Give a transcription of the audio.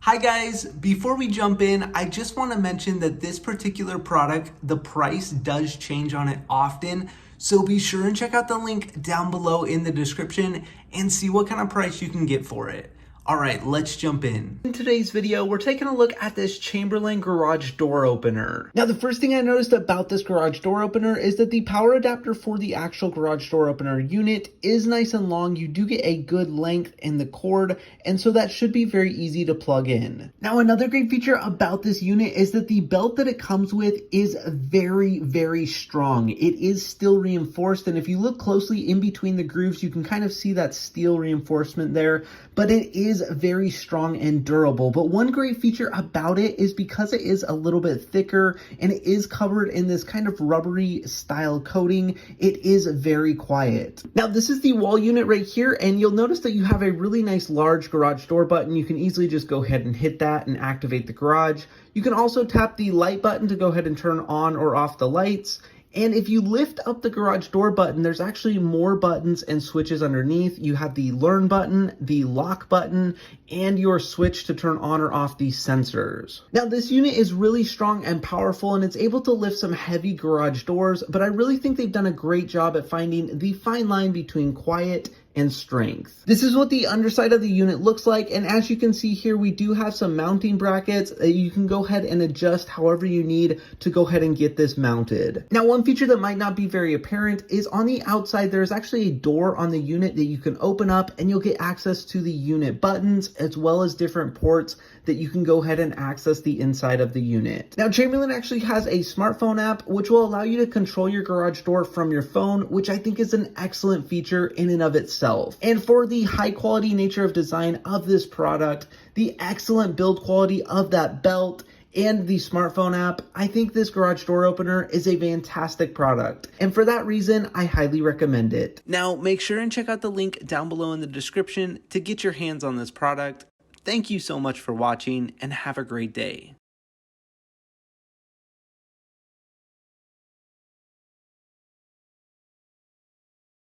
Hi guys, before we jump in, I just want to mention that this particular product, the price does change on it often. So be sure and check out the link down below in the description and see what kind of price you can get for it. All right, let's jump in. In today's video, we're taking a look at this Chamberlain garage door opener. Now, the first thing I noticed about this garage door opener is that the power adapter for the actual garage door opener unit is nice and long. You do get a good length in the cord, and so that should be very easy to plug in. Now, another great feature about this unit is that the belt that it comes with is very, very strong. It is still reinforced, and if you look closely in between the grooves, you can kind of see that steel reinforcement there, but it is very strong and durable. But one great feature about it is because it is a little bit thicker and it is covered in this kind of rubbery style coating, it is very quiet. Now, this is the wall unit right here, and you'll notice that you have a really nice large garage door button. You can easily just go ahead and hit that and activate the garage. You can also tap the light button to go ahead and turn on or off the lights. And if you lift up the garage door button, there's actually more buttons and switches underneath. You have the learn button, the lock button, and your switch to turn on or off these sensors. Now, this unit is really strong and powerful, and it's able to lift some heavy garage doors, but I really think they've done a great job at finding the fine line between quiet and strength. This is what the underside of the unit looks like, and as you can see here, we do have some mounting brackets that you can go ahead and adjust however you need to go ahead and get this mounted. Now, one feature that might not be very apparent is on the outside, there's actually a door on the unit that you can open up, and you'll get access to the unit buttons as well as different ports that you can go ahead and access the inside of the unit. Now, Chamberlain actually has a smartphone app which will allow you to control your garage door from your phone, which I think is an excellent feature in and of itself. And for the high quality nature of design of this product, the excellent build quality of that belt, and the smartphone app, I think this garage door opener is a fantastic product. And for that reason, I highly recommend it. Now, make sure and check out the link down below in the description to get your hands on this product. Thank you so much for watching and have a great day.